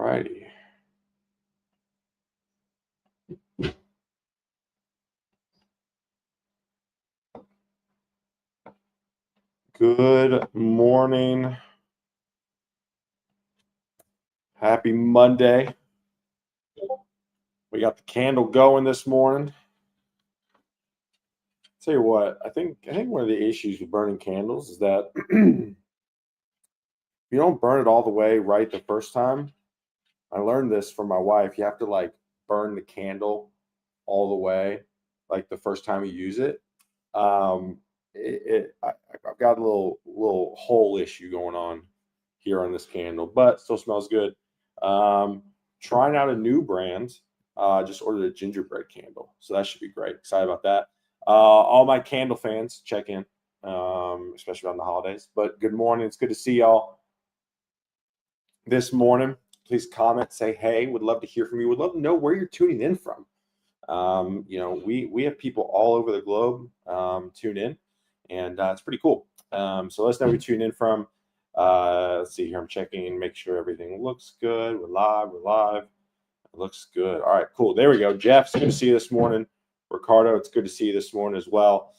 righty. Good morning. Happy Monday. We got the candle going this morning. Tell you what, I think one of the issues with burning candles is that you don't burn it all the way right the first time. I learned this from my wife. You have to like burn the candle all the way, like the first time you use it. I've got a little hole issue going on here on this candle, but still smells good. Trying out a new brand. Just ordered a gingerbread candle, so that should be great. Excited about that. All my candle fans, check in, especially around the holidays. But good morning. It's good to see y'all this morning. Please comment, say hey. Would love to hear from you. Would love to know where you're tuning in from. We have people all over the globe tune in, and it's pretty cool. So let us know where you tune in from. Let's see here. I'm checking and make sure everything looks good. We're live. It looks good. All right, cool. There we go. Jeff, it's good to see you this morning. Ricardo, it's good to see you this morning as well.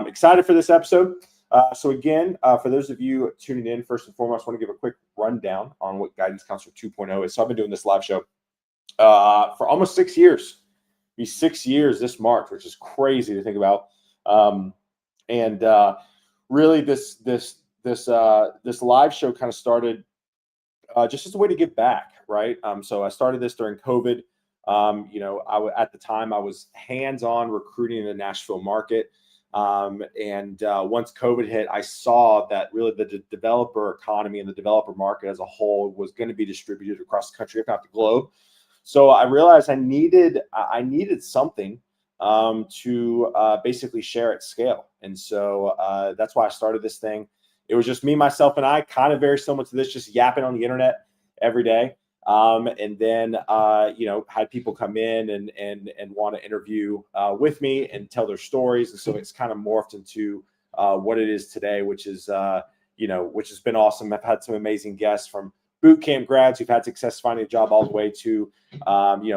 Excited for this episode. So again, for those of you tuning in, first and foremost, I want to give a quick rundown on what Guidance Counselor 2.0 is. So I've been doing this live show for almost 6 years. It'll be 6 years this March, which is crazy to think about. Really, this live show kind of started just as a way to give back, right? So I started this during COVID. At the time I was hands-on recruiting in the Nashville market. Once COVID hit, I saw that really the developer economy and the developer market as a whole was going to be distributed across the country, if not the globe. So I realized I needed something to basically share at scale. And so that's why I started this thing. It was just me, myself, and I, kind of very similar to this, just yapping on the internet every day. And then had people come in and want to interview with me and tell their stories. And so it's kind of morphed into what it is today, which has been awesome. I've had some amazing guests from boot camp grads who've had success finding a job all the way to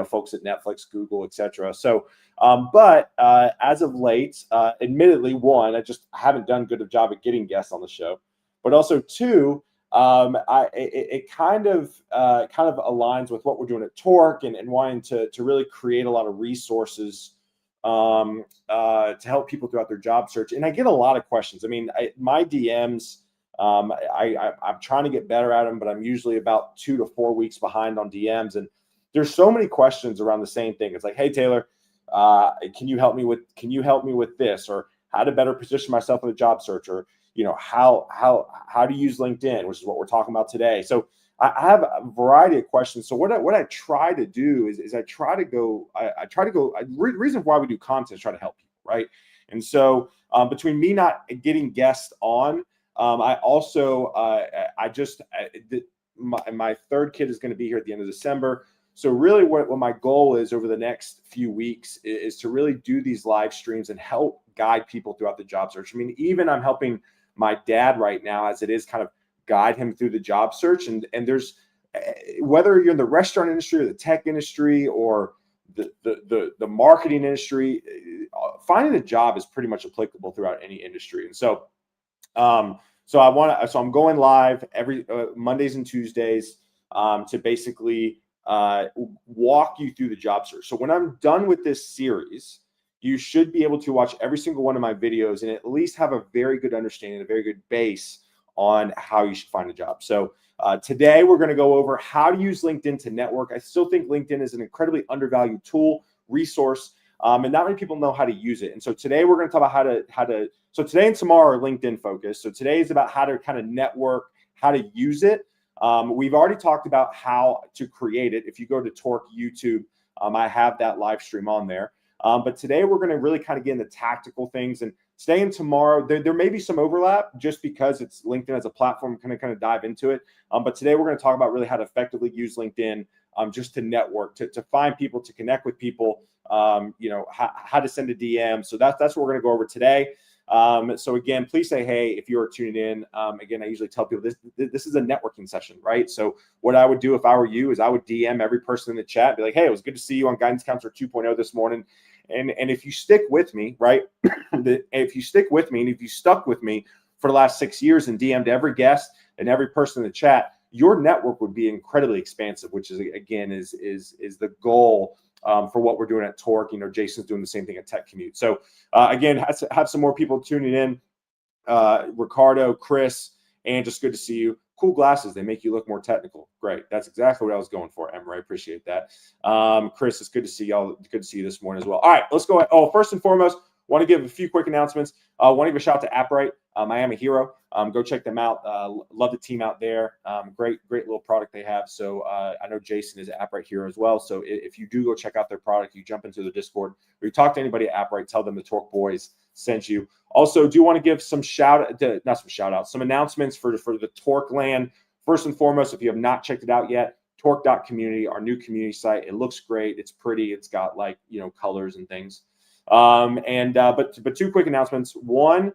folks at Netflix, Google, etc. So as of late, admittedly, one, I haven't done good a job at getting guests on the show, but also two, it kind of aligns with what we're doing at Torque and wanting to really create a lot of resources to help people throughout their job search. And I get a lot of questions. I mean, my DMs, I'm trying to get better at them, but I'm usually about 2 to 4 weeks behind on DMs. And there's so many questions around the same thing. It's like, hey, Taylor, can you help me with this, or how to better position myself in the job search, or how to use LinkedIn, which is what we're talking about today. So I have a variety of questions. So what I try to do is I try to go. Reason why we do content is try to help people, right? And so between me not getting guests on, I also my third kid is going to be here at the end of December. So really what my goal is over the next few weeks is to really do these live streams and help guide people throughout the job search. I mean, even I'm helping my dad right now, as it is, kind of guide him through the job search. And there's, whether you're in the restaurant industry or the tech industry or the marketing industry, finding a job is pretty much applicable throughout any industry. And so, I'm going live every Mondays and Tuesdays to basically walk you through the job search. So when I'm done with this series, you should be able to watch every single one of my videos and at least have a very good understanding, a very good base on how you should find a job. So today we're going to go over how to use LinkedIn to network. I still think LinkedIn is an incredibly undervalued tool, resource, and not many people know how to use it. And so today we're going to talk about how to. So today and tomorrow are LinkedIn focused. So today is about how to kind of network, how to use it. We've already talked about how to create it. If you go to Torque YouTube, I have that live stream on there. But today we're going to really kind of get into tactical things, and today and tomorrow there may be some overlap just because it's LinkedIn as a platform, kind of dive into it. But today we're going to talk about really how to effectively use LinkedIn just to network, to find people, to connect with people, how to send a DM. So that's what we're going to go over today. So again, please say hey if you are tuning in. Again, I usually tell people this is a networking session, right? So what I would do if I were you is I would DM every person in the chat, be like, hey, it was good to see you on Guidance Counselor 2.0 this morning. And if you stick with me, right? If you stick with me and if you stuck with me for the last 6 years and DM'd every guest and every person in the chat, your network would be incredibly expansive, which is again is the goal for what we're doing at Torque. Jason's doing the same thing at Tech Commute. So again, have some more people tuning in. Ricardo, Chris, and just good to see you. Cool glasses. They make you look more technical. Great. That's exactly what I was going for, Emma. I appreciate that. Chris, it's good to see y'all. Good to see you this morning as well. All right, let's go ahead. Oh, first and foremost, want to give a few quick announcements. Want to give a shout out to AppRight, Miami Hero. Go check them out. Love the team out there. Great little product they have. So I know Jason is an AppRight Hero as well. So if you do go check out their product, you jump into the Discord or you talk to anybody at AppRight, tell them the Torque Boys sent you. Also, do want to give some some announcements for the Torque land. First and foremost, if you have not checked it out yet, torque.community, our new community site. It looks great. It's pretty. It's got colors and things. But two quick announcements. One,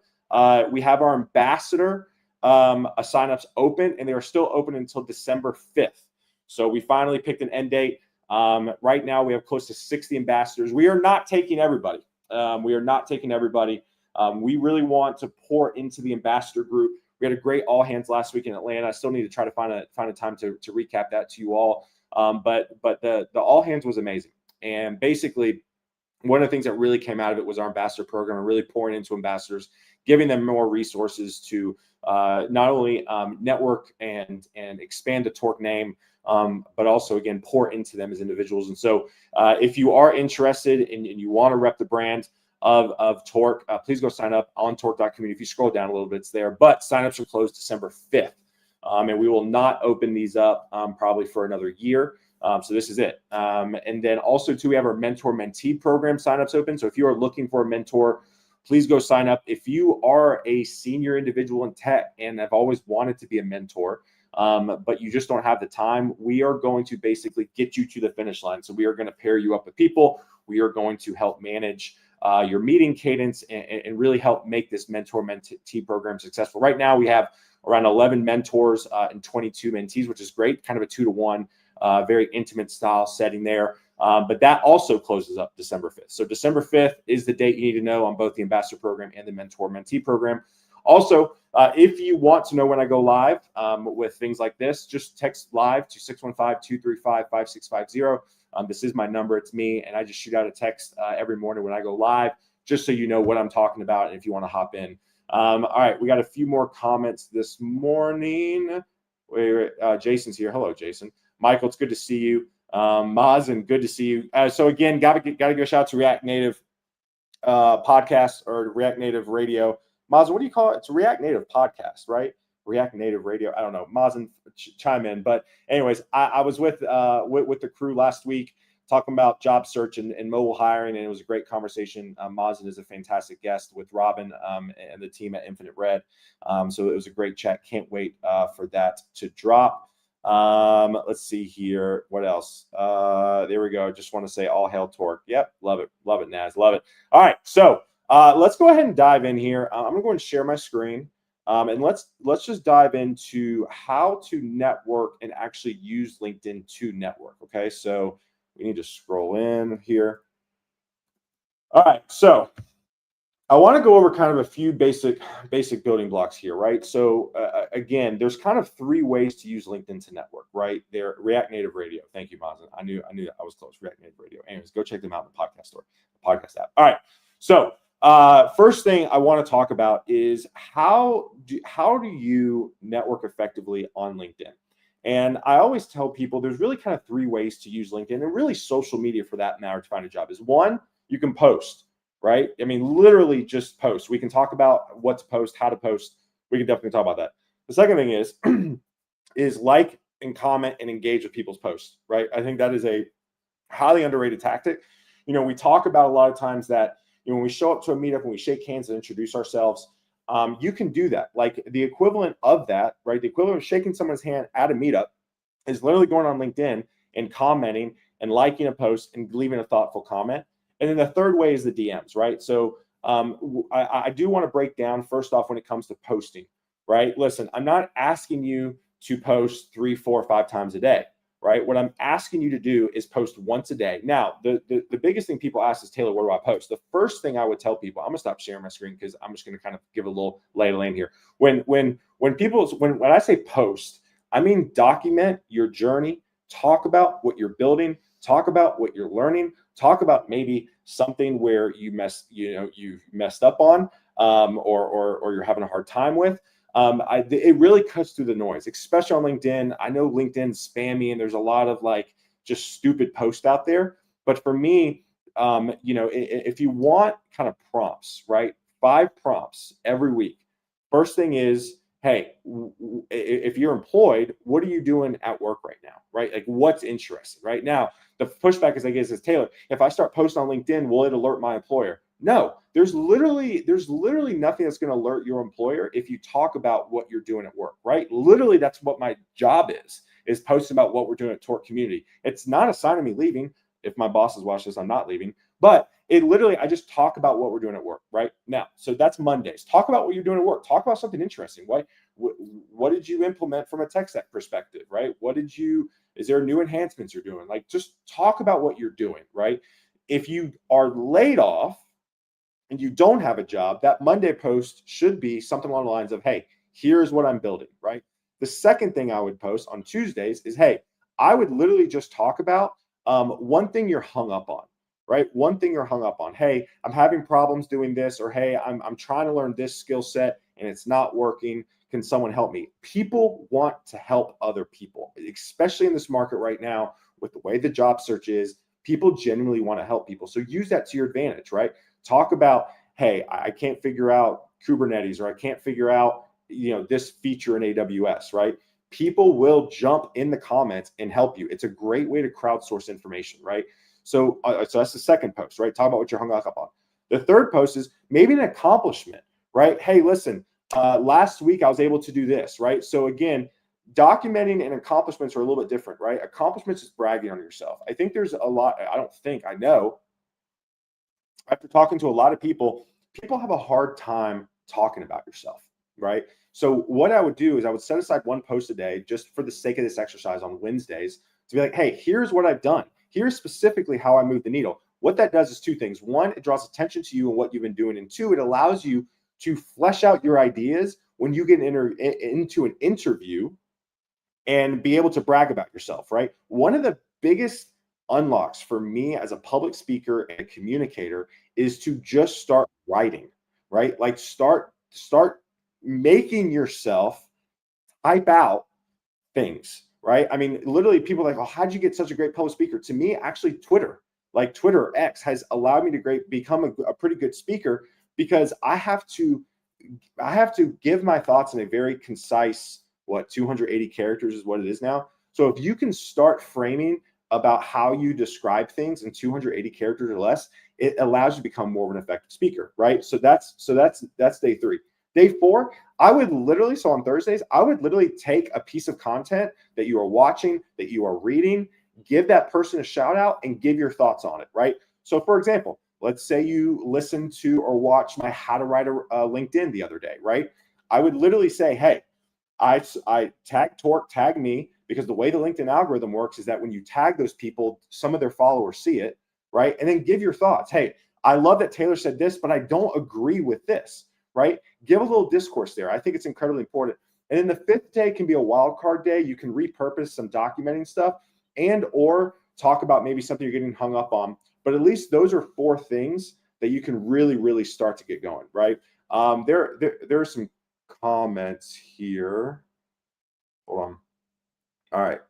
we have our ambassador signups open, and they are still open until December 5th. So we finally picked an end date. Right now, we have close to 60 ambassadors. We are not taking everybody. We really want to pour into the ambassador group. We had a great all hands last week in Atlanta. I still need to try to find a time to recap that to you all. But the all hands was amazing. And basically, one of the things that really came out of it was our ambassador program and really pouring into ambassadors, giving them more resources to not only network and expand the Torque name, but also, again, pour into them as individuals. And so if you are interested and you want to rep the brand of Torque, please go sign up on torque.community. If you scroll down a little bit, it's there. But signups are closed December 5th. And we will not open these up probably for another year. So this is it. And then also, too, we have our mentor-mentee program signups open. So if you are looking for a mentor, please go sign up. If you are a senior individual in tech and have always wanted to be a mentor, but you just don't have the time, we are going to basically get you to the finish line. So we are going to pair you up with people. We are going to help manage your meeting cadence and really help make this mentor-mentee program successful. Right now, we have around 11 mentors and 22 mentees, which is great, kind of a 2-to-1. Very intimate style setting there. But that also closes up December 5th. So December 5th is the date you need to know on both the ambassador program and the mentor-mentee program. Also, if you want to know when I go live with things like this, just text live to 615-235-5650. This is my number. It's me. And I just shoot out a text every morning when I go live, just so you know what I'm talking about and if you want to hop in. All right. We got a few more comments this morning. Jason's here. Hello, Jason. Michael, it's good to see you. Mazen, good to see you. So again, gotta give a shout out to React Native podcast or React Native Radio. Mazen, what do you call it? It's a React Native podcast, right? React Native Radio. I don't know. Mazen, chime in. But anyways, I was with the crew last week talking about job search and mobile hiring, and it was a great conversation. Mazen is a fantastic guest with Robin and the team at Infinite Red. So it was a great chat. Can't wait for that to drop. Let's see here. What else? There we go. Just want to say all hail Torque. Yep. Love it. Love it, Naz. Love it. All right. So let's go ahead and dive in here. I'm going to go and share my screen. And let's just dive into how to network and actually use LinkedIn to network. Okay. So we need to scroll in here. All right. So I want to go over kind of a few basic building blocks here, right? So again, there's kind of 3 ways to use LinkedIn to network, right? There, React Native Radio. Thank you, Mazen. I knew that I was close. React Native Radio. Anyways, go check them out in the podcast store, the podcast app. All right. So first thing I want to talk about is how do you network effectively on LinkedIn? And I always tell people there's really kind of 3 ways to use LinkedIn and really social media for that matter to find a job. Is 1, you can post. Right? I mean, literally just post. We can talk about what to post, how to post. We can definitely talk about that. The second thing is like and comment and engage with people's posts, right? I think that is a highly underrated tactic. We talk about a lot of times that, when we show up to a meetup and we shake hands and introduce ourselves, you can do that. Like the equivalent of that, right? The equivalent of shaking someone's hand at a meetup is literally going on LinkedIn and commenting and liking a post and leaving a thoughtful comment. And then the third way is the DMs, right? So I do want to break down first off when it comes to posting, right? Listen, I'm not asking you to post 3, 4, 5 times a day, right? What I'm asking you to do is post once a day. Now, the biggest thing people ask is, Taylor, where do I post? The first thing I would tell people, I'm gonna stop sharing my screen because I'm just gonna kind of give a little lay of land here. When I say post, I mean document your journey, talk about what you're building, talk about what you're learning, talk about maybe something where you messed up on, or you're having a hard time with. It really cuts through the noise, especially on LinkedIn. I know LinkedIn's spammy and there's a lot of like just stupid posts out there. But for me, if you want kind of prompts, right? 5 prompts every week. First thing is, hey, if you're employed, what are you doing at work right now, right? Like what's interesting right now? The pushback is, I guess, is Taylor, if I start posting on LinkedIn, will it alert my employer? No, there's literally nothing that's going to alert your employer if you talk about what you're doing at work, right? Literally, that's what my job is posting about what we're doing at Torque Community. It's not a sign of me leaving. If my bosses watch this, I'm not leaving. But I just talk about what we're doing at work right now. So that's Mondays. Talk about what you're doing at work. Talk about something interesting. What did you implement from a tech stack perspective, right? Is there new enhancements you're doing? Like, just talk about what you're doing, right? If you are laid off and you don't have a job, that Monday post should be something along the lines of, hey, here's what I'm building, right? The second thing I would post on Tuesdays is, hey, I would literally just talk about one thing you're hung up on, right? One thing you're hung up on. Hey, I'm having problems doing this, or hey, I'm trying to learn this skill set and it's not working. Can someone help me? People want to help other people, especially in this market right now with the way the job search is. People genuinely want to help people. So use that to your advantage, right? Talk about, hey, I can't figure out Kubernetes, or I can't figure out, this feature in AWS, right? People will jump in the comments and help you. It's a great way to crowdsource information, right? So that's the second post, right? Talk about what you're hung up on. The third post is maybe an accomplishment, right? Hey, listen, last week I was able to do this, right? So again, documenting and accomplishments are a little bit different, right? Accomplishments is bragging on yourself. I think there's a lot, I know, after talking to a lot of people have a hard time talking about yourself, right? So what I would do is I would set aside one post a day just for the sake of this exercise on Wednesdays to be like, hey, here's what I've done. Here's specifically how I move the needle. What that does is 2 things. 1, it draws attention to you and what you've been doing. And 2, it allows you to flesh out your ideas when you get into an interview and be able to brag about yourself, right? One of the biggest unlocks for me as a public speaker and a communicator is to just start writing, right? Like start making yourself type out things, right? I mean, literally people are like, oh, how'd you get such a great public speaker? To me, actually Twitter or X has allowed me to become a pretty good speaker, because I have to give my thoughts in a very concise, 280 characters is what it is now. So if you can start framing about how you describe things in 280 characters or less, it allows you to become more of an effective speaker, right? So that's day 3. Day 4, so on Thursdays, I would literally take a piece of content that you are watching, that you are reading, give that person a shout out and give your thoughts on it, right? So for example, let's say you listen to or watch my How to Write a LinkedIn the other day, right? I would literally say, hey, I tag Torque, tag me, because the way the LinkedIn algorithm works is that when you tag those people, some of their followers see it, right? And then give your thoughts. Hey, I love that Taylor said this, but I don't agree with this, right? Give a little discourse there. I think it's incredibly important. And then the 5th day can be a wild card day. You can repurpose some documenting stuff and or talk about maybe something you're getting hung up on. But at least those are 4 things that you can really, really start to get going, right? There are some comments here. Hold on. All right.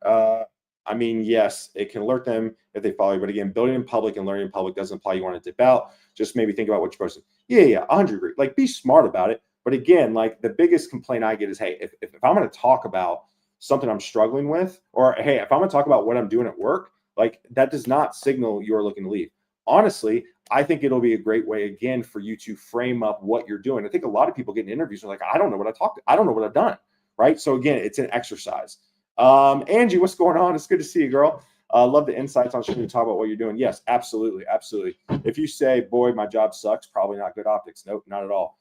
I mean, yes, it can alert them if they follow you. But again, building in public and learning in public doesn't imply you want to dip out. Just maybe think about what you're posting. Yeah, 100 agree. Like, be smart about it. But again, like the biggest complaint I get is, hey, if I'm going to talk about something I'm struggling with, or hey, if I'm going to talk about what I'm doing at work, like that does not signal you're looking to leave. Honestly, I think it'll be a great way, again, for you to frame up what you're doing. I think a lot of people get in interviews and are like, I don't know what I don't know what I've done, right? So again, it's an exercise. Angie, what's going on? It's good to see you, girl. Love the insights on should we talk about what you're doing. Yes, absolutely, absolutely. If you say, boy, my job sucks, probably not good optics. Nope, not at all.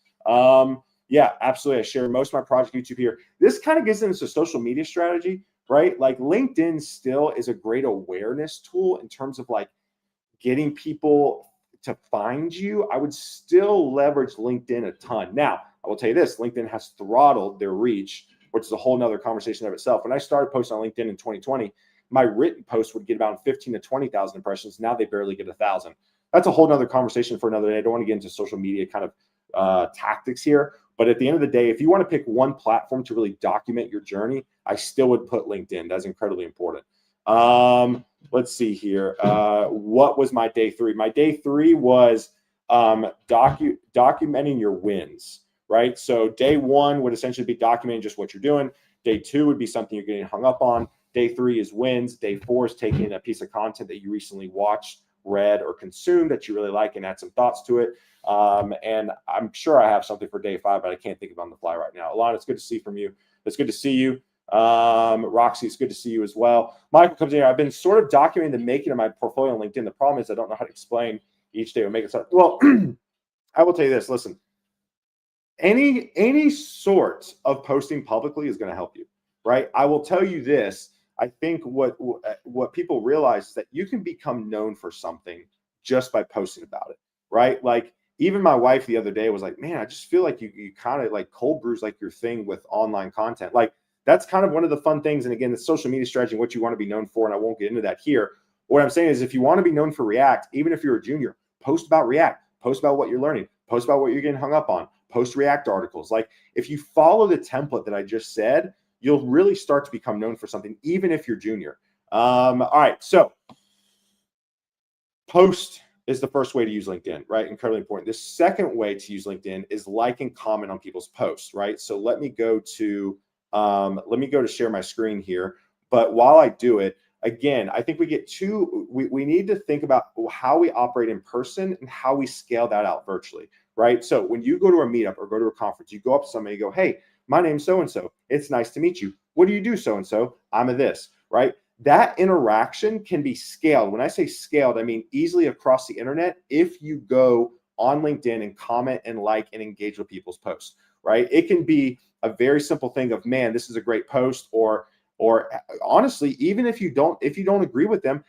Yeah, absolutely. I share most of my project YouTube here. This kind of gets into social media strategy, right? Like LinkedIn still is a great awareness tool in terms of like getting people to find you. I would still leverage LinkedIn a ton. Now, I will tell you this, LinkedIn has throttled their reach, which is a whole nother conversation of itself. When I started posting on LinkedIn in 2020, my written posts would get about 15 to 20,000 impressions. Now they barely get 1,000. That's a whole nother conversation for another day. I don't want to get into social media kind of tactics here. But at the end of the day, if you want to pick one platform to really document your journey, I still would put LinkedIn. That's incredibly important. Let's see here. What was my day 3? My day 3 was documenting your wins, right? So day 1 would essentially be documenting just what you're doing. Day 2 would be something you're getting hung up on. Day 3 is wins. Day 4 is taking a piece of content that you recently watched, read, or consumed that you really like and add some thoughts to it. And I'm sure I have something for day 5, but I can't think of it on the fly right now. Alana, it's good to see from you. It's good to see you. Roxy, it's good to see you as well. Michael comes in here. I've been sort of documenting the making of my portfolio on LinkedIn. The problem is I don't know how to explain each day or make it start. Well, I will tell you this. Listen, any sort of posting publicly is going to help you, right? I will tell you this. I think what people realize is that you can become known for something just by posting about it, right? Like even my wife the other day was like, man, I just feel like you kind of like cold brews like your thing with online content. Like that's kind of one of the fun things. And again, the social media strategy and what you want to be known for. And I won't get into that here. What I'm saying is if you want to be known for React, even if you're a junior, post about React, post about what you're learning, post about what you're getting hung up on, post React articles. Like if you follow the template that I just said, you'll really start to become known for something, even if you're junior. All right. So post is the first way to use LinkedIn, right? Incredibly important. The second way to use LinkedIn is like and comment on people's posts, right? So let me go to share my screen here. But while I do it, again, I think we need to think about how we operate in person and how we scale that out virtually, right? So when you go to a meetup or go to a conference, you go up to somebody and go, hey, my name's so-and-so. It's nice to meet you. What do you do, so-and-so? I'm a this, right? That interaction can be scaled. When I say scaled, I mean easily across the internet if you go on LinkedIn and comment and like and engage with people's posts, right? It can be a very simple thing of, man, this is a great post, or honestly, even if you don't agree with them,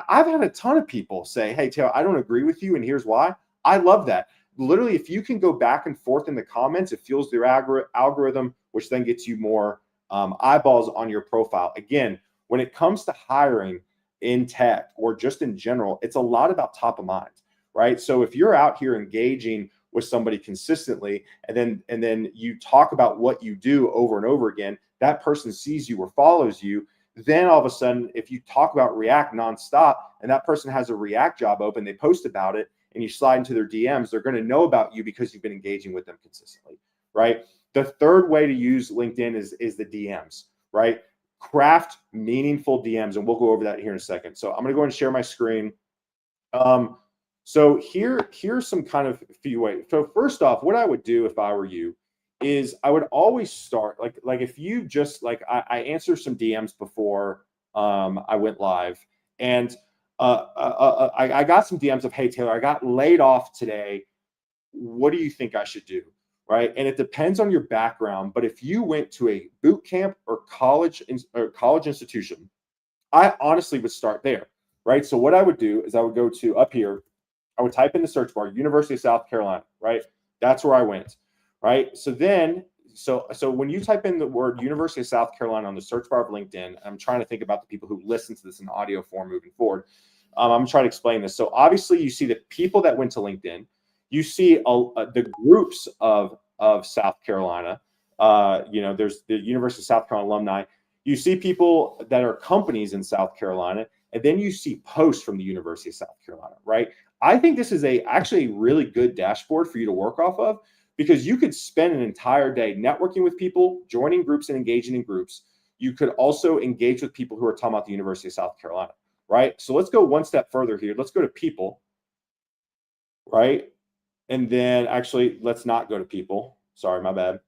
I've had a ton of people say, hey, Taylor, I don't agree with you, and here's why. I love that. Literally, if you can go back and forth in the comments, it fuels their algorithm, which then gets you more eyeballs on your profile. Again, when it comes to hiring in tech or just in general, it's a lot about top of mind, right? So if you're out here engaging with somebody consistently, and then you talk about what you do over and over again, that person sees you or follows you. Then all of a sudden, if you talk about React nonstop and that person has a React job open, they post about it, and you slide into their DMs, they're going to know about you because you've been engaging with them consistently, right? The third way to use LinkedIn is the DMs, right? Craft meaningful DMs, and we'll go over that here in a second. So I'm going to go and share my screen. So here's some kind of few ways. So first off, what I would do if I were you is I would always start like if you just like I answered some DMs before I went live, and I got some DMs of, hey, Taylor, I got laid off today. What do you think I should do? Right. And it depends on your background. But if you went to a boot camp or college institution, I honestly would start there. Right. So what I would do is I would go to up here. I would type in the search bar, University of South Carolina. Right. That's where I went. Right. So then so when you type in the word University of South Carolina on the search bar of LinkedIn, I'm trying to think about the people who listen to this in audio form moving forward. I'm trying to explain this. So obviously you see the people that went to LinkedIn. You see the groups of South Carolina. There's the University of South Carolina alumni. You see people that are companies in South Carolina, and then you see posts from the University of South Carolina, right? I think this is actually a really good dashboard for you to work off of, because you could spend an entire day networking with people, joining groups and engaging in groups. You could also engage with people who are talking about the University of South Carolina, right? So let's go one step further here. Let's go to people, right? And then actually, let's not go to people. Sorry, my bad.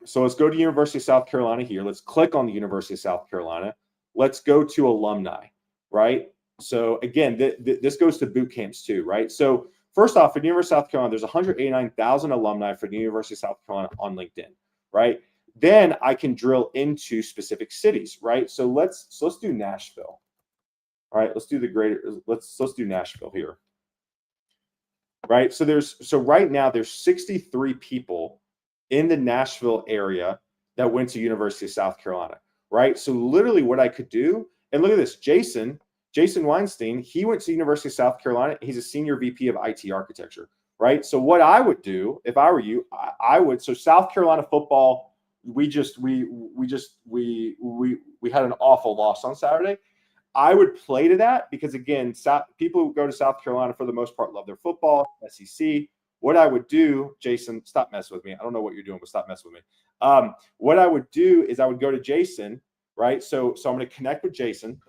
So let's go to University of South Carolina here. Let's click on the University of South Carolina. Let's go to alumni, right? So again, this goes to boot camps too, right? So first off, for the University of South Carolina, there's 189,000 alumni for the University of South Carolina on LinkedIn, right? Then I can drill into specific cities, right? So let's do Nashville. All right, let's do let's do Nashville here. Right? So right now there's 63 people in the Nashville area that went to University of South Carolina, right? So literally what I could do, and look at this, Jason Weinstein, he went to University of South Carolina. He's a senior VP of IT architecture, right? So what I would do if I were you, I would, so South Carolina football, we had an awful loss on Saturday. I would play to that because, again, people who go to South Carolina for the most part love their football, SEC. What I would do, Jason, stop messing with me. I don't know what you're doing, but stop messing with me. What I would do is I would go to Jason, right? So I'm going to connect with Jason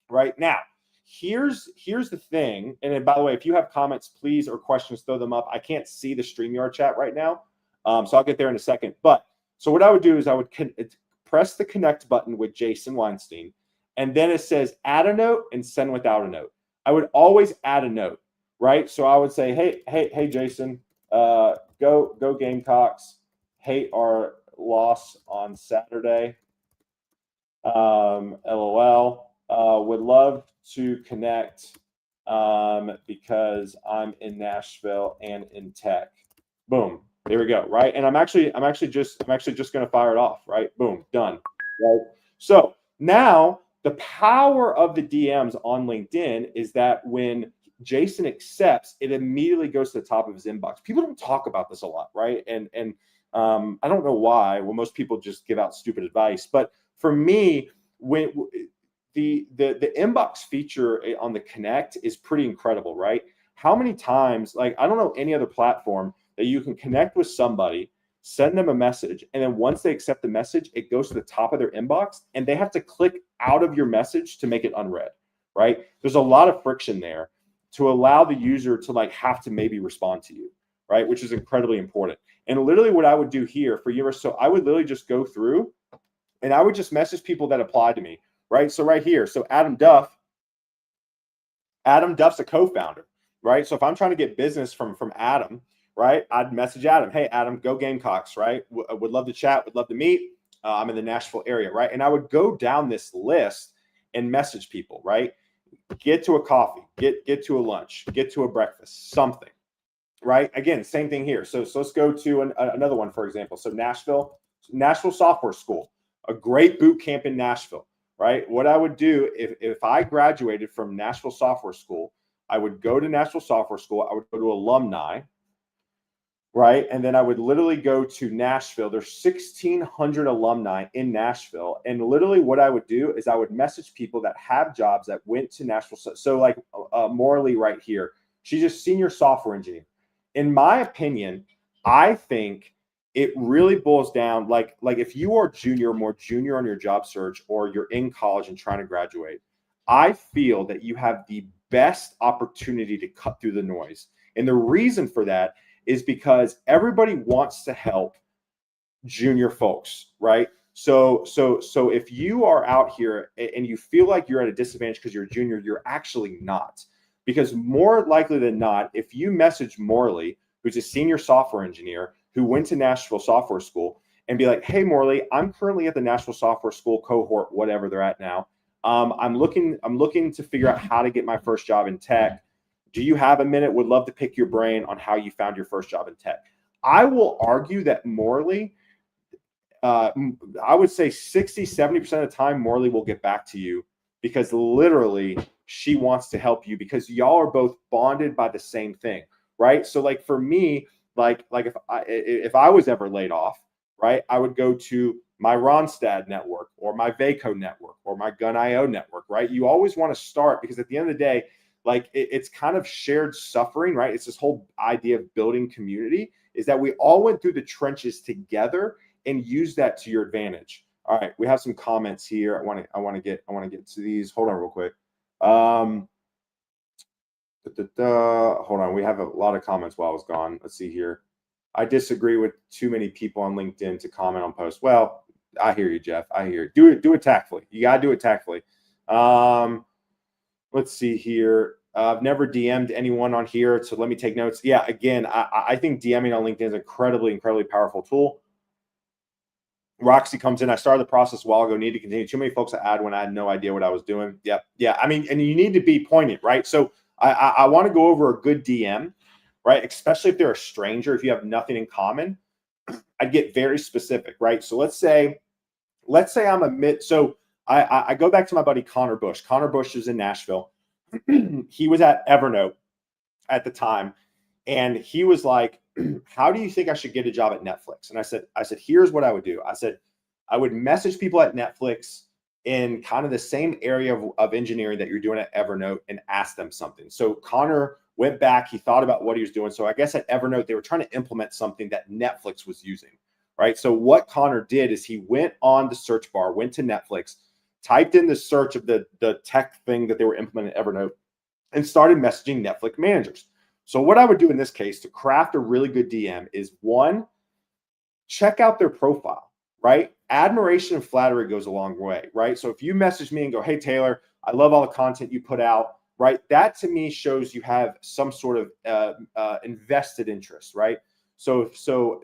right now. Here's the thing. And then, by the way, if you have comments, please, or questions, throw them up. I can't see the StreamYard chat right now. So I'll get there in a second. But so what I would do is I would press the connect button with Jason Weinstein. And then it says add a note and send without a note. I would always add a note, right? So I would say, hey, Jason, go Gamecocks. Hate our loss on Saturday. LOL. Would love to connect because I'm in Nashville and in tech. Boom. There we go. Right. And I'm actually just going to fire it off. Right. Boom. Done. Right. So now, the power of the DMs on LinkedIn is that when Jason accepts, it immediately goes to the top of his inbox. People don't talk about this a lot, right? And I don't know why. Well, most people just give out stupid advice. But for me, when the inbox feature on the Connect is pretty incredible, right? How many times, like, I don't know any other platform that you can connect with somebody, send them a message, and then once they accept the message, it goes to the top of their inbox, and they have to click out of your message to make it unread, right? There's a lot of friction there to allow the user to have to maybe respond to you, right? Which is incredibly important. And literally what I would do here for you, so I would literally just go through and I would just message people that applied to me, right? So right here, so Adam Duff's a co-founder, right? So if I'm trying to get business from Adam, right, I'd message Adam. Hey, Adam, go Gamecocks, right? Would love to chat, would love to meet. I'm in the Nashville area, right? And I would go down this list and message people, right? Get to a coffee, get to a lunch, get to a breakfast, something, right? Again, same thing here. So let's go to another one, for example. So Nashville Software School, a great boot camp in Nashville, right? What I would do if I graduated from Nashville Software School, I would go to Nashville Software School. I would go to alumni, right? And then I would literally go to Nashville. There's 1,600 alumni in Nashville. And literally what I would do is I would message people that have jobs that went to Nashville. So like Morley right here, she's a senior software engineer. In my opinion, I think it really boils down, like if you are more junior on your job search, or you're in college and trying to graduate, I feel that you have the best opportunity to cut through the noise. And the reason for that is because everybody wants to help junior folks, right? So if you are out here and you feel like you're at a disadvantage because you're a junior, you're actually not. Because more likely than not, if you message Morley, who's a senior software engineer who went to Nashville Software School, and be like, hey, Morley, I'm currently at the Nashville Software School cohort, whatever they're at now. I'm looking to figure out how to get my first job in tech. Do you have a minute? Would love to pick your brain on how you found your first job in tech. I will argue that Morley, I would say 60-70% of the time, Morley will get back to you, because literally she wants to help you, because y'all are both bonded by the same thing, right? So like for me, like if I was ever laid off, right, I would go to my Ronstadt network or my Vaco network or my Gun.io network, right? You always want to start, because at the end of the day, like it's kind of shared suffering, right? It's this whole idea of building community, is that we all went through the trenches together and use that to your advantage. All right, we have some comments here. I want to get to these. Hold on real quick. Hold on. We have a lot of comments while I was gone. Let's see here. I disagree with too many people on LinkedIn to comment on posts. Well, I hear you, Jeff. I hear you. Do it tactfully. You gotta do it tactfully. Let's see here. I've never DM'd anyone on here, so let me take notes. Yeah, again, I think DMing on LinkedIn is an incredibly powerful tool. Roxy comes in. I started the process a while ago. Need to continue. Too many folks to add when I had no idea what I was doing. Yep. Yeah. I mean, and you need to be poignant, right? So I want to go over a good DM, right? Especially if they're a stranger, if you have nothing in common. I'd get very specific, right? So let's say I'm a mid. So I go back to my buddy Connor Bush. Connor Bush is in Nashville. He was at Evernote at the time, and he was like, how do you think I should get a job at Netflix? And I said, here's what I would do. I said, I would message people at Netflix in kind of the same area of engineering that you're doing at Evernote and ask them something. So Connor went back, he thought about what he was doing. So I guess at Evernote, they were trying to implement something that Netflix was using, right? So what Connor did is he went on the search bar, went to Netflix, typed in the search of the tech thing that they were implementing at Evernote, and started messaging Netflix managers. So what I would do in this case to craft a really good DM is, one, check out their profile, right? Admiration and flattery goes a long way, right? So if you message me and go, hey, Taylor, I love all the content you put out, right? That to me shows you have some sort of invested interest, right? So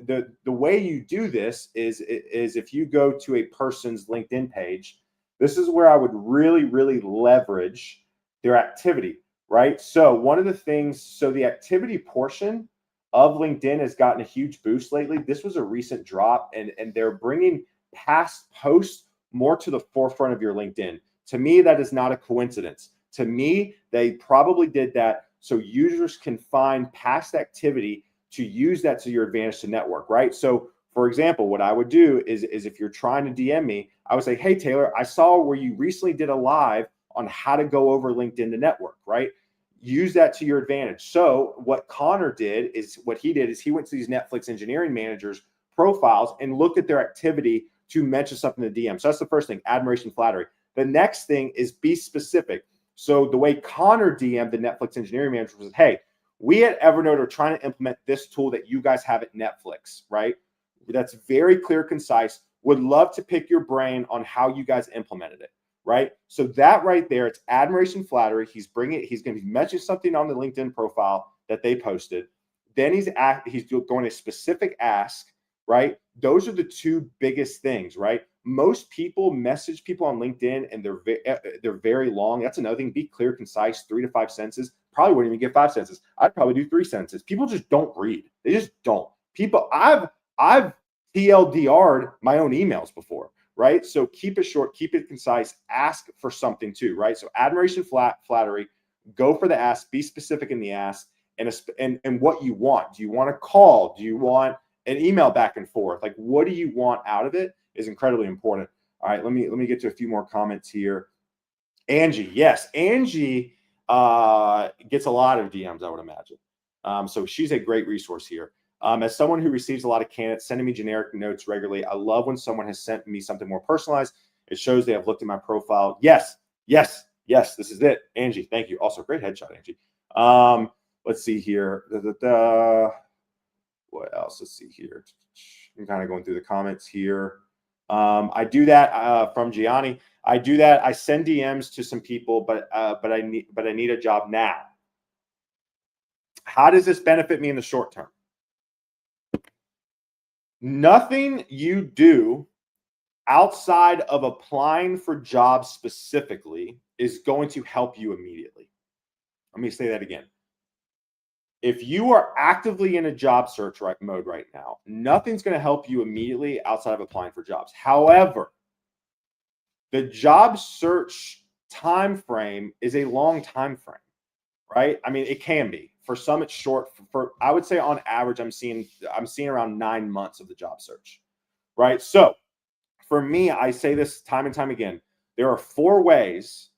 the way you do this is if you go to a person's LinkedIn page, this is where I would really leverage their activity, right? So one of the things, so the activity portion of LinkedIn has gotten a huge boost lately. This was a recent drop, and they're bringing past posts more to the forefront of your LinkedIn. To me, that is not a coincidence. To me, they probably did that so users can find past activity to use that to your advantage to network, right? So for example, what I would do is if you're trying to DM me, I would say, hey, Taylor, I saw where you recently did a live on how to go over LinkedIn to network, right? Use that to your advantage. So what Connor did is he went to these Netflix engineering managers' profiles and looked at their activity to mention something to DM. So that's the first thing, admiration, flattery. The next thing is be specific. So the way Connor DM'd the Netflix engineering manager was, hey, we at Evernote are trying to implement this tool that you guys have at Netflix, right? That's very clear, concise. Would love to pick your brain on how you guys implemented it, right? So that right there, it's admiration, flattery. He's going to be mentioning something on the LinkedIn profile that they posted. Then he's going a specific ask, right? Those are the two biggest things, right? Most people message people on LinkedIn and they're very long. That's another thing. Be clear, concise, 3 to 5 sentences. Probably wouldn't even get 5 sentences. I'd probably do 3 sentences. People just don't read. They just don't. I've TLDR'd my own emails before, right? So keep it short, keep it concise, ask for something too, right? So admiration, flattery, go for the ask, be specific in the ask, and what you want. Do you want a call? Do you want an email back and forth? Like, what do you want out of it is incredibly important. All right, let me get to a few more comments here. Angie, yes, Angie gets a lot of DMs, I would imagine. So she's a great resource here. As someone who receives a lot of candidates sending me generic notes regularly, I love when someone has sent me something more personalized. It shows they have looked at my profile. Yes, this is it. Angie, thank you. Also, great headshot, Angie. Let's see here. What else? Let's see here. I'm kind of going through the comments here. I do that from Gianni. I do that. I send DMs to some people, but I need a job now. How does this benefit me in the short term? Nothing you do outside of applying for jobs specifically is going to help you immediately. Let me say that again. If you are actively in a job search mode right now, nothing's going to help you immediately outside of applying for jobs. However, the job search time frame is a long time frame, right? I mean, it can be. For some, it's short. For I would say on average, I'm seeing around 9 months of the job search, right? So for me, I say this time and time again. There are four ways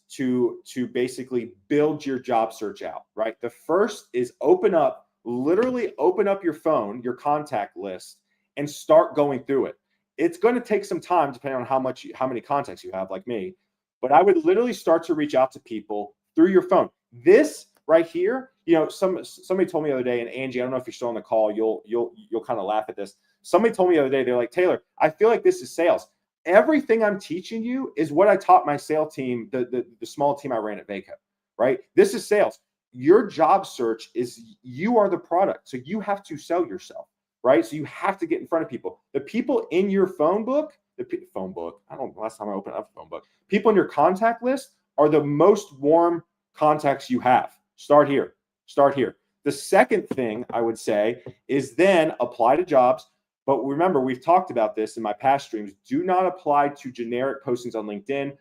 to basically build your job search out, right? The first is literally open up your phone, your contact list, and start going through it. It's going to take some time depending on how many contacts you have, like me, but I would literally start to reach out to people through your phone. This right here, somebody told me the other day, and Angie, I don't know if you're still on the call, you'll kind of laugh at this. Somebody told me the other day, they're like, Taylor, I feel like this is sales. everything I'm teaching you is what I taught my sales team, the small team I ran at Vaco, right? This is sales. Your job search is you are the product. So you have to sell yourself, right? So you have to get in front of people. The people in your phone book, I don't know, last time I opened up a phone book, people in your contact list are the most warm contacts you have. Start here. Start here. The second thing I would say is then apply to jobs. But remember, we've talked about this in my past streams. Do not apply to generic postings on LinkedIn.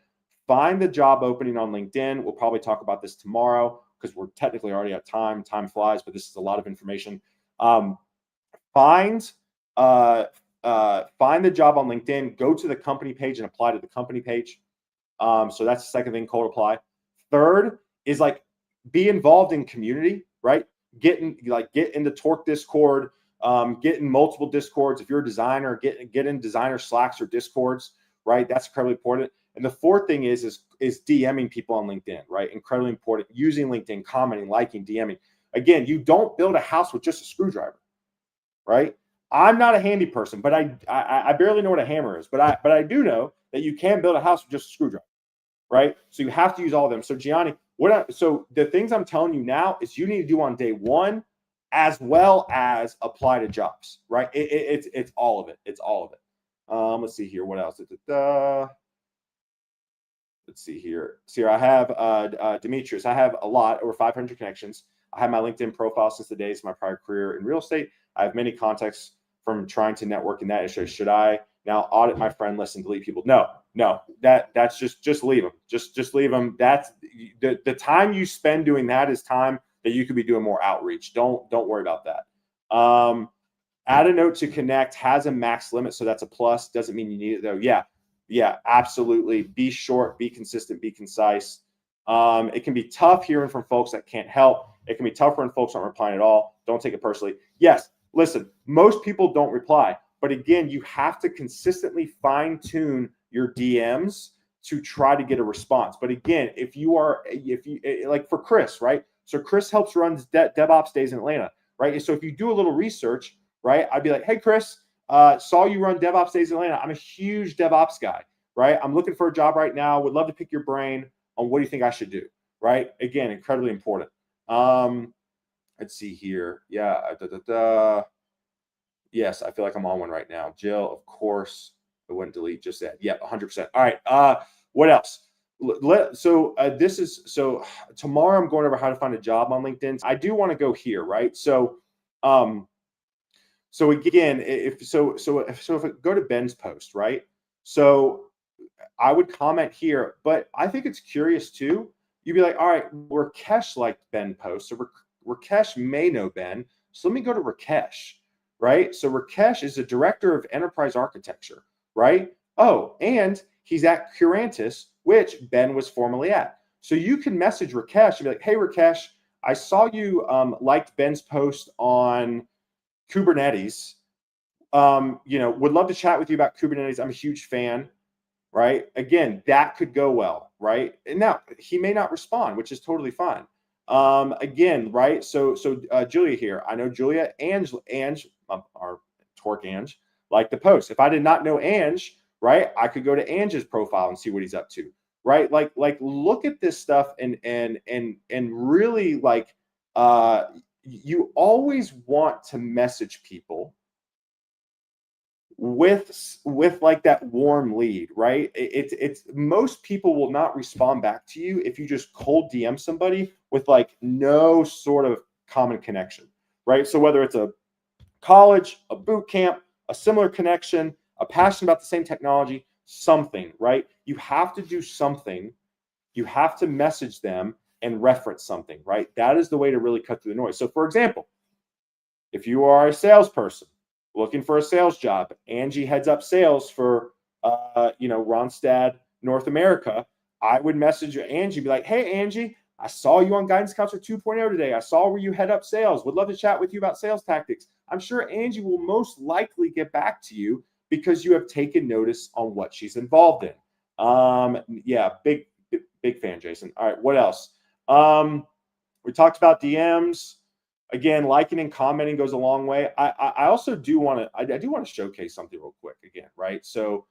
Find the job opening on LinkedIn. We'll probably talk about this tomorrow because we're technically already at time. Time flies, but this is a lot of information. Find the job on LinkedIn. Go to the company page and apply to the company page. So that's the second thing, cold apply. Third is like be involved in community, right? Get in the Torque Discord. Get in multiple Discords. If you're a designer, get in designer Slacks or Discords, right? That's incredibly important. And the fourth thing is DMing people on LinkedIn, right? Incredibly important. Using LinkedIn, commenting, liking, DMing. Again, you don't build a house with just a screwdriver, right? I'm not a handy person, but I barely know what a hammer is, but I do know that you can build a house with just a screwdriver, right? So you have to use all of them. So Gianni, so the things I'm telling you now is you need to do on day one, as well as apply to jobs, right? It's all of it. It's all of it. Let's see here. What else? Let's see here. So here I have Demetrius. I have a lot, over 500 connections. I have my LinkedIn profile since the days of my prior career in real estate. I have many contacts from trying to network in that issue. Should I now audit my friend list and delete people? No. That's just leave them. Just leave them. That's the time you spend doing that is time that you could be doing more outreach. Don't worry about that. Add a note to connect has a max limit, so that's a plus. Doesn't mean you need it though. Yeah, absolutely. Be short, be consistent, be concise. It can be tough hearing from folks that can't help. It can be tougher when folks aren't replying at all. Don't take it personally. Yes, listen, most people don't reply, but again, you have to consistently fine tune your DMs to try to get a response. But again, if you like for Chris, right? So Chris helps run DevOps Days in Atlanta, right? So if you do a little research, right? I'd be like, hey, Chris, saw you run DevOps Days in Atlanta. I'm a huge DevOps guy, right? I'm looking for a job right now. Would love to pick your brain on what do you think I should do, right? Again, incredibly important. Let's see here. Yeah. Yes, I feel like I'm on one right now. Jill, of course, I wouldn't delete just that. Yep, 100%. All right. What else? So tomorrow I'm going over how to find a job on LinkedIn. I do want to go here, right? So again, if I go to Ben's post, right? So I would comment here, but I think it's curious too. You'd be like, all right, Rakesh liked Ben post. So Rakesh may know Ben. So let me go to Rakesh, right? So Rakesh is the director of enterprise architecture, right? Oh, and he's at Curantis, which Ben was formerly at. So you can message Rakesh and be like, hey, Rakesh, I saw you liked Ben's post on Kubernetes. Would love to chat with you about Kubernetes. I'm a huge fan, right? Again, that could go well, right? And now he may not respond, which is totally fine. Again, right? So Julia here. I know Julia, Ange, our Torque Ange, like the post. If I did not know Ange, right, I could go to Ange's profile and see what he's up to, right? Like look at this stuff and really like you always want to message people with like that warm lead, right? It's most people will not respond back to you if you just cold DM somebody with like no sort of common connection, right? So whether it's a college, a boot camp, a similar connection, a passion about the same technology, something, right? You have to do something. You have to message them and reference something, right? That is the way to really cut through the noise. So for example, if you are a salesperson looking for a sales job, Angie heads up sales for, Ronstadt, North America. I would message Angie, be like, hey, Angie, I saw you on Guidance Counselor 2.0 today. I saw where you head up sales. Would love to chat with you about sales tactics. I'm sure Angie will most likely get back to you because you have taken notice on what she's involved in. Big fan, Jason. All right, what else? We talked about DMs. Again, liking and commenting goes a long way. I also do want to showcase something real quick again, right? So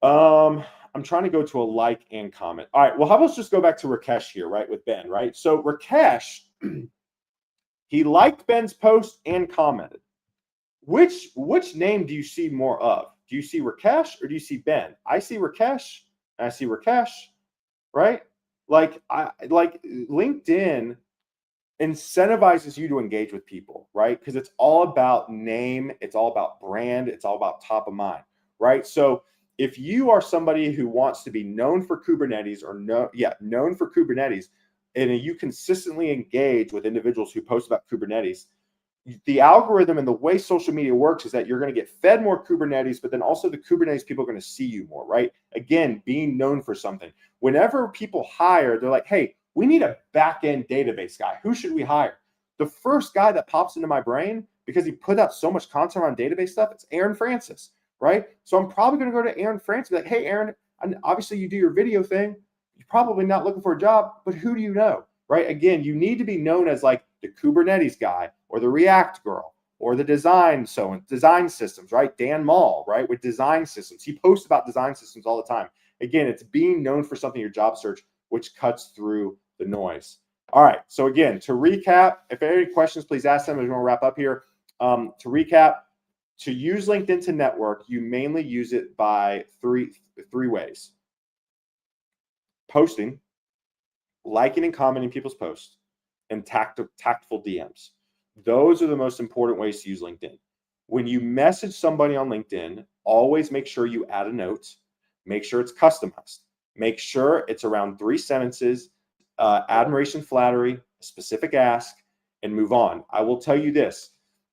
I'm trying to go to a like and comment. All right. Well, how about let's just go back to Rakesh here, right? With Ben, right? So Rakesh, he liked Ben's post and commented. Which name do you see more of? Do you see Rakesh or do you see Ben? I see Rakesh and I see Rakesh, right? Like LinkedIn incentivizes you to engage with people, right? Because it's all about name, it's all about brand, it's all about top of mind, right? So if you are somebody who wants to be known for Kubernetes or known for Kubernetes, and you consistently engage with individuals who post about Kubernetes, the algorithm and the way social media works is that you're going to get fed more Kubernetes, but then also the Kubernetes people are going to see you more, right? Again, being known for something. Whenever people hire, they're like, hey, we need a back-end database guy. Who should we hire? The first guy that pops into my brain, because he put out so much content on database stuff, it's Aaron Francis, right? So I'm probably going to go to Aaron Francis and be like, hey, Aaron, obviously you do your video thing. You're probably not looking for a job, but who do you know, right? Again, you need to be known as like the Kubernetes guy or the React girl or the design systems, right? Dan Mall, right? With design systems. He posts about design systems all the time. Again, it's being known for something in your job search, which cuts through the noise. All right. So again, to recap, if there are any questions, please ask them as we want to wrap up here. To recap, to use LinkedIn to network, you mainly use it by three ways. Posting, liking and commenting people's posts, and tactful DMs. Those are the most important ways to use LinkedIn. When you message somebody on LinkedIn, always make sure you add a note. Make sure it's customized. Make sure it's around 3 sentences, admiration, flattery, specific ask, and move on. I will tell you this,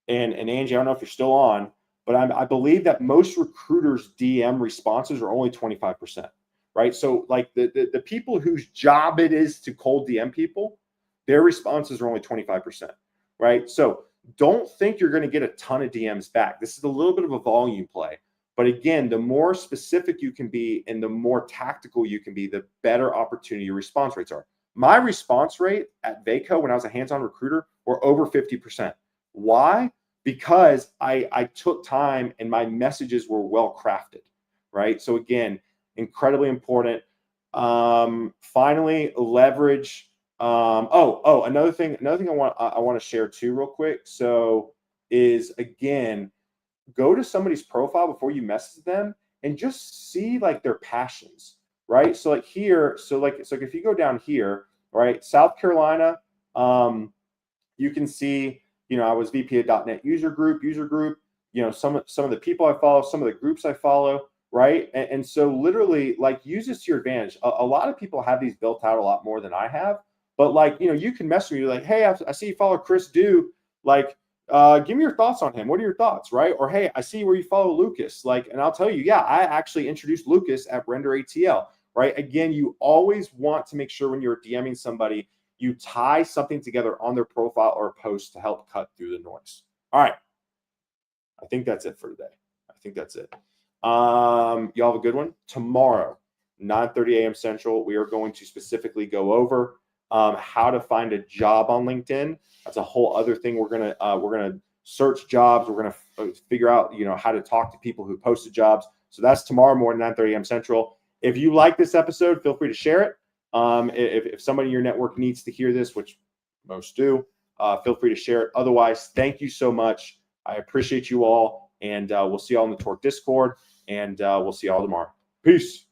and Angie, I don't know if you're still on, but I believe that most recruiters' DM responses are only 25%, right? So like the people whose job it is to cold DM people, their responses are only 25%, right? So don't think you're going to get a ton of DMs back. This is a little bit of a volume play. But again, the more specific you can be and the more tactical you can be, the better opportunity your response rates are. My response rate at Vaco when I was a hands-on recruiter were over 50%. Why? Because I took time and my messages were well crafted, right? So again, incredibly important. Finally, leverage. Another thing I want to share too real quick. So is again, go to somebody's profile before you message them and just see like their passions, right? So like here, so if you go down here, right, South Carolina, you can see, I was VP of .NET user group, some of the people I follow, some of the groups I follow, right? And so literally like use this to your advantage. A lot of people have these built out a lot more than I have, but like, you can message me like, hey, I see you follow Chris Dew, like, give me your thoughts on him. What are your thoughts, right? Or, hey, I see where you follow Lucas. Like, and I'll tell you, yeah, I actually introduced Lucas at Render ATL, right? Again, you always want to make sure when you're DMing somebody, you tie something together on their profile or post to help cut through the noise. All right. I think that's it for today. I think that's it. Y'all have a good one. Tomorrow, 9:30 a.m. Central, we are going to specifically go over how to find a job on LinkedIn. That's a whole other thing. We're gonna search jobs. We're gonna figure out how to talk to people who posted jobs. So that's tomorrow morning, 9:30 a.m. Central. If you like this episode, feel free to share it. If somebody in your network needs to hear this, which most do, feel free to share it. Otherwise, thank you so much. I appreciate you all, and we'll see you all in the Torque Discord, and we'll see you all tomorrow. Peace.